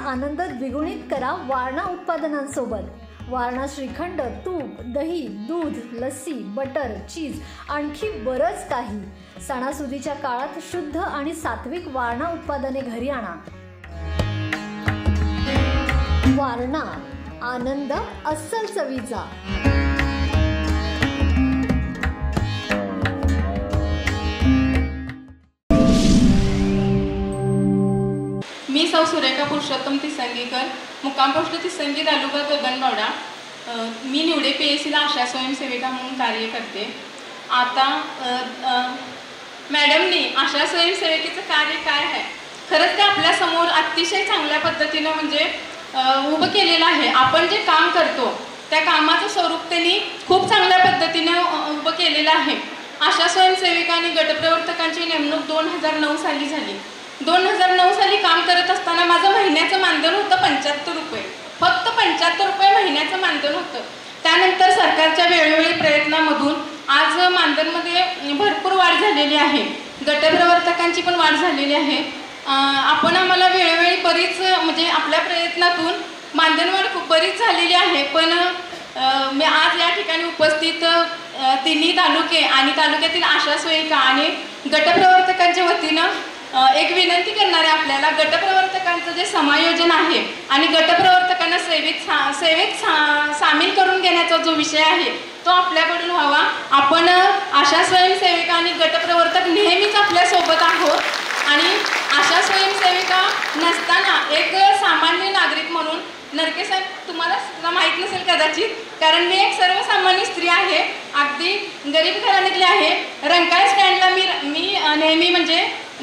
आनंद द्विगुणित करा वारणा उत्पादनांसोबत. वारणा श्रीखंड, तूप, दही, दूध, लस्सी, बटर, चीज आणखी बरंच काही. सणासुदीच्या काळात शुद्ध आणि सात्विक वारणा उत्पादने घरी आणा. वारणा, आनंद अस्सल चवीचा. मी सौ सुरेखा पुरुषोत्तम तिसंगीकर, मुक्काम पोस्ट तिसंगी, तालुका गगनबावडा. मी निवडे PSCला आशा स्वयंसेविका म्हणून कार्य करते. आता मॅडमनी आशा स्वयंसेविकेचं कार्य काय आहे, खरंच ते आपल्यासमोर अतिशय चांगल्या पद्धतीनं म्हणजे उभं केलेलं आहे. आपण जे काम करतो त्या कामाचं स्वरूप त्यांनी खूप चांगल्या पद्धतीनं उभं केलेलं आहे. आशा स्वयंसेविका आणि गटप्रवर्तकांची नेमणूक 2009 साली झाली. 2009 साली काम करत असताना माझं महिन्याचं मानधन होतं 75 रुपये. फक्त 75 रुपये महिन्याचं मानधन होतं. त्यानंतर सरकारच्या वेळोवेळी प्रयत्नामधून आज मानधनमध्ये भरपूर वाढ झालेली आहे. गटप्रवर्तकांची पण वाढ झालेली आहे. आम्हाला वेळोवेळी बरीच म्हणजे आपल्या प्रयत्नातून मानधनवाढ खूप बरीच झालेली आहे. पण मी आज या ठिकाणी उपस्थित तिन्ही तालुके आणि तालुक्यातील आशा सेविका आणि गटप्रवर्तकांच्या वतीनं एक विनंती करणार आहे आपल्याला. गटप्रवर्तकांचं जे समायोजन आहे आणि गटप्रवर्तकांना सेवेत सामील करून घेण्याचा जो विषय आहे तो आपल्याकडून व्हावा. आपण आशा स्वयंसेविका आणि गटप्रवर्तक नेहमीच आपल्यासोबत आहोत आणि आशा स्वयंसेविका नसताना एक सामान्य नागरिक म्हणून नरके साहेब तुम्हाला सुद्धा माहीत नसेल कदाचित, कारण मी एक सर्वसामान्य स्त्री आहे, अगदी गरीब घराण्यातली आहे. रंकाळा स्टँडला मी नेहमी म्हणजे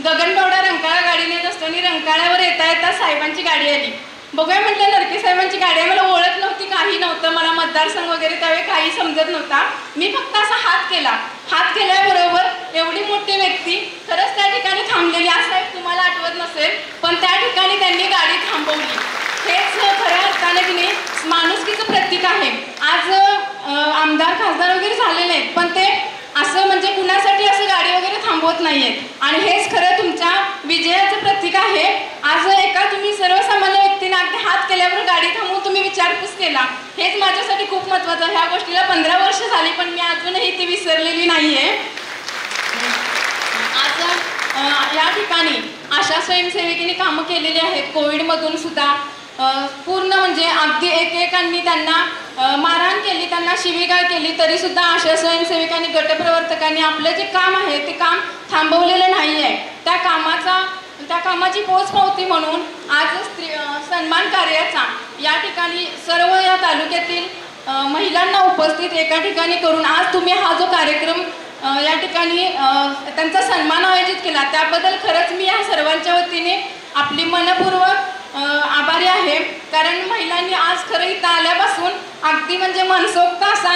गगनबावडा रंकाळा गाडी नेत असतो आणि रंकाळ्यावर येता येता साहेबांची गाडी आली. बघूया म्हटलं नरके साहेबांची गाडी आहे. मला ओळख नव्हती, काही नव्हतं, मला मतदारसंघ वगैरे त्यावेळी काही समजत नव्हता. मी फक्त असा हात केला. हात केल्याबरोबर एवढी मोठी व्यक्ती खरंच त्या ठिकाणी थांबलेली. साहेब तुम्हाला आठवत नसेल पण त्या ठिकाणी त्यांनी गाडी थांबवली. हेच खऱ्या अर्थाने की नाही माणुसकीचं प्रतीक आहे. आज आमदार खासदार वगैरे झालेले आहेत पण ते असं म्हणजे कुणासाठी असं गाडी वगैरे थांबवत नाहीयेत आणि हेच खरं तुमच्या विजयाचं प्रतीक आहे. आज एका तुम्ही सर्वसामान्य व्यक्तीने अगदी हात केल्यावर गाडी थांबवून तुम्ही विचारपूस केला, हेच माझ्यासाठी खूप महत्त्वाचं. ह्या गोष्टीला 15 वर्ष झाली पण मी अजूनही ती विसरलेली नाहीये. आज या ठिकाणी आशा स्वयंसेविकेने कामं केलेली आहेत. कोविडमधून सुद्धा पूर्ण म्हणजे अगदी एकेकांनी त्यांना मारहाण केली, त्यांना शिवीगाळ केली, तरी सुद्धा आशा स्वयंसेविकांनी गटप्रवर्तकांनी आपलं जे काम आहे ते काम थांबवलेलं नाही आहे. त्या कामाची पोचपावती म्हणून आज सन्मान कार्याचा या ठिकाणी सर्व या तालुक्यातील महिलांना उपस्थित एका ठिकाणी करून आज तुम्ही हा जो कार्यक्रम या ठिकाणी त्यांचा सन्मान आयोजित केला त्याबद्दल खरंच मी या सर्वांच्या वतीने आपली मनपूर्वक आभारी आहे. कारण महिलांनी आज खरं इथं आल्यापासून अगदी म्हणजे मनसोक्त असा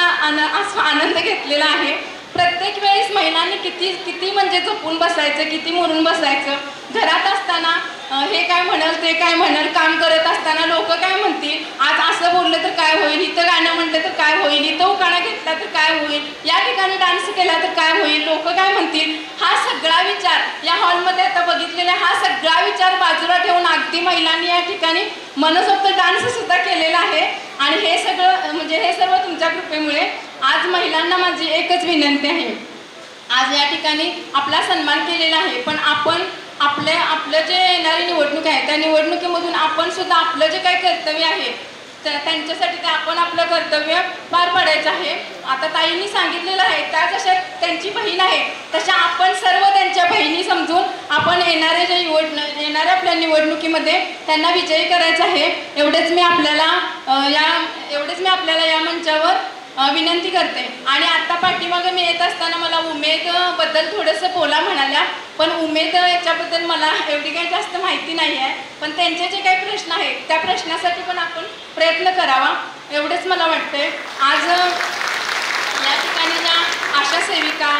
आनंद घेतलेला आहे. प्रत्येक वेळेस महिलांनी किती म्हणजे झोपून बसायचं, किती मरून बसायचं. घरात असताना हे काय म्हणाल ते काय म्हणाल, काम करत असताना लोक काय म्हणतील, आज असं बोललं तर काय होईल, इथं गाणं म्हटलं तर काय होईल, इथं उखाणा घेतला तर काय होईल, या ठिकाणी डान्स केला तर काय होईल, लोक काय म्हणतील, हा सगळा विचार या हॉलमध्ये आता बघितलेला हा सगळा विचार बाजूला ठेवून अगदी महिलांनी या ठिकाणी मनसोक्त डान्स सुद्धा केलेला आहे. आणि हे सगळं म्हणजे हे सर्व तुमच्या कृपेमुळे. आज महिलांना माझी एकच विनंती आहे, आज या ठिकाणी आपला सन्मान केलेला आहे पण आपण आपलं जे येणारी निवडणूक आहे त्या निवडणुकीमधून आपण सुद्धा आपलं जे काही कर्तव्य आहे त्यांच्यासाठी ते आपण आपलं कर्तव्य पार पाडायचं आहे. आता ताईंनी सांगितलेलं आहे त्या जशा त्यांची बहीण आहे तशा आपण सर्व त्यांच्या बहिणी समजून आपण येणाऱ्या आपल्या निवडणुकीमध्ये त्यांना विजयी करायचं आहे. एवढेच मी आपल्याला या मंचावर विनंती करते. आणि आत्ता पाठीमागं मी येत असताना मला उमेदबद्दल थोडंसं बोला म्हणाल्या पण उमेद याच्याबद्दल मला एवढी काही जास्त माहिती नाही आहे. पण त्यांचे जे काही प्रश्न आहेत त्या प्रश्नासाठी पण आपण प्रयत्न करावा एवढेच मला वाटते. आज या ठिकाणी ज्या आशा सेविका,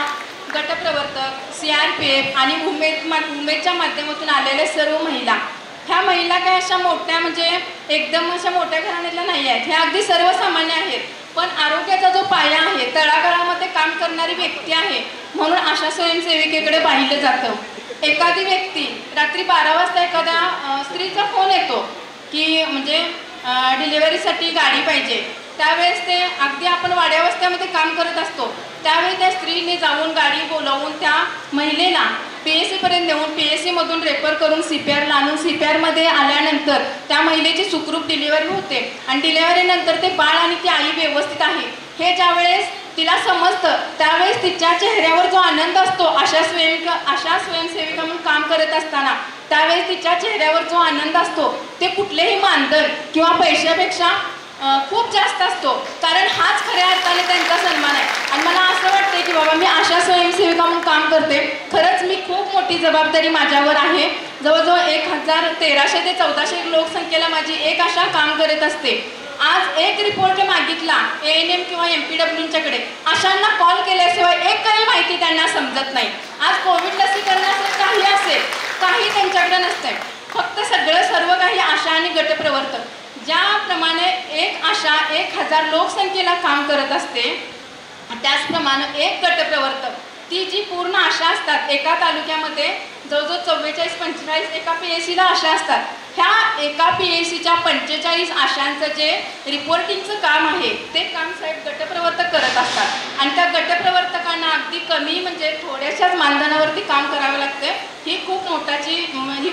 गटप्रवर्तक, CRPF आणि उमेदच्या माध्यमातून आलेल्या सर्व महिला, ह्या महिला काय अशा मोठ्या म्हणजे एकदम अशा मोठ्या घराण्यातल्या नाही आहेत. ह्या अगदी सर्वसामान्य आहेत पण आरोग्याचा जो पाया आहे, तळागाळामध्ये काम करणारी व्यक्ती आहे म्हणून आशा स्वयंसेविकेकडे पाहिलं जातं. एखादी व्यक्ती रात्री 12 वाजता एखाद्या स्त्रीचा फोन येतो की म्हणजे डिलिव्हरीसाठी गाडी पाहिजे, त्यावेळेस ते अगदी आपण वाड्या वस्त्यामध्ये काम करत असतो त्यावेळी त्या स्त्रीने जाऊन गाडी बोलावून त्या महिलेला PSC पर्यंत नेऊन PSC मधून रेफर करून CPR आणून CPR मध्ये आल्यानंतर त्या महिलेची सुखरूप डिलिव्हरी होते आणि डिलिव्हरी नंतर ते बाळ आणि ती आई व्यवस्थित आहे हे ज्यावेळेस तिला समजतं त्यावेळेस तिच्या चेहऱ्यावर जो आनंद असतो अशा स्वयंसेविका म्हणून काम करत असताना त्यावेळेस तिच्या चेहऱ्यावर जो आनंद असतो ते कुठलेही मानधन किंवा पैशापेक्षा खूप जास्त असतो, कारण हाच खऱ्या अर्थाने त्यांचा सन्मान आहे. आणि मला असं वाटतं की बाबा मी अशा स्वयंसेविका म्हणून काम करते, खरंच मी खूप मोठी जबाबदारी माझ्यावर आहे. जवळजवळ 1300 ते 1400 लोकसंख्येला माझी एक आशा काम करत असते. आज एक रिपोर्ट मागितला ANM किंवा MPWच्याकडे, आशांना कॉल केल्याशिवाय एक काही माहिती त्यांना समजत नाही. आज कोविड लसीकरणाचं काही असेल काही त्यांच्याकडे नसतंय, फक्त सर्व काही आशा आणि गटप्रवर्तक ज्याप्रमाणे एक आशा 1000 लोकसंख्येला काम करत असते त्याचप्रमाणे एक गटप्रवर्तक ती जी पूर्ण आशा असतात एका तालुक्यामध्ये जवळजवळ 44-45 एका PSCला आशा असतात. ह्या एका PSCच्या 45 आशांचं जे रिपोर्टिंगचं काम आहे ते काम साहेब गटप्रवर्तक करत असतात आणि त्या गटप्रवर्तकांना अगदी कमी म्हणजे थोड्याशाच मानधनावरती काम करावं लागतं. ही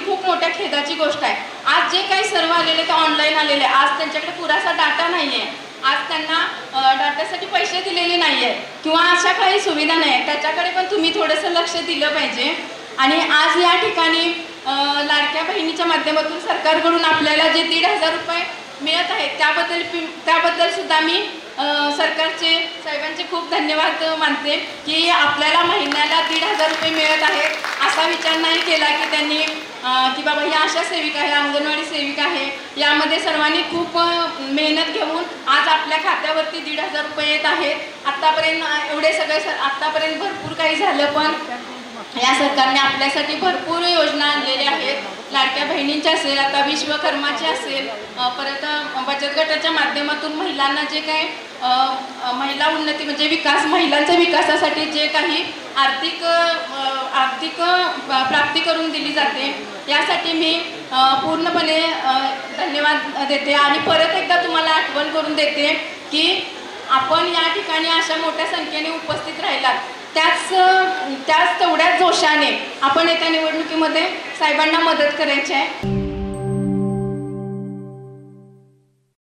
खूप मोठ्या खेदाची गोष्ट आहे. आज जे काही सर्व आलेले ते ऑनलाईन आलेले, आज त्यांच्याकडे पुरेसा डाटा नाही आहे, आज त्यांना डाटासाठी पैसे दिलेले नाही आहेत किंवा अशा काही सुविधा नाही आहेत, त्याच्याकडे पण तुम्ही थोडंसं लक्ष दिलं पाहिजे. आणि आज या ठिकाणी लाडक्या बहिणीच्या माध्यमातून सरकारकडून आपल्याला जे 1,500 रुपये मिळत आहेत त्याबद्दल सुद्धा मी सरकारचे साहेबांचे खूप धन्यवाद मानते की आपल्याला महिन्याला 1,500 रुपये मिळत आहेत. असा विचार नाही केला की त्यांनी की बाबा ही आशा सेविका आहे, अंगणवाडी सेविका आहे, यामध्ये सर्वांनी खूप मेहनत घेऊन आज आपल्या खात्यावरती 1,500 रुपये येत आहेत. आत्तापर्यंत एवढे सगळे आत्तापर्यंत भरपूर काही झालं, पण या सरकारने आपल्यासाठी भरपूर योजना आणलेल्या आहेत. लाडक्या बहिणींच्या असेल, आता विश्वकर्माची असेल, परत बचत गटाच्या माध्यमातून महिलांना जे काही महिला उन्नती म्हणजे महिलांच्या विकासासाठी जे काही आर्थिक प्राप्ती करून दिली जाते यासाठी मी पूर्णपणे धन्यवाद देते. आणि परत एकदा तुम्हाला आठवण करून देते की आपण या ठिकाणी अशा मोठ्या संख्येने उपस्थित राहिलात त्याच तेवढ्याच जोशाने आपण येत्या निवडणुकीमध्ये साहेबांना मदत करायची आहे.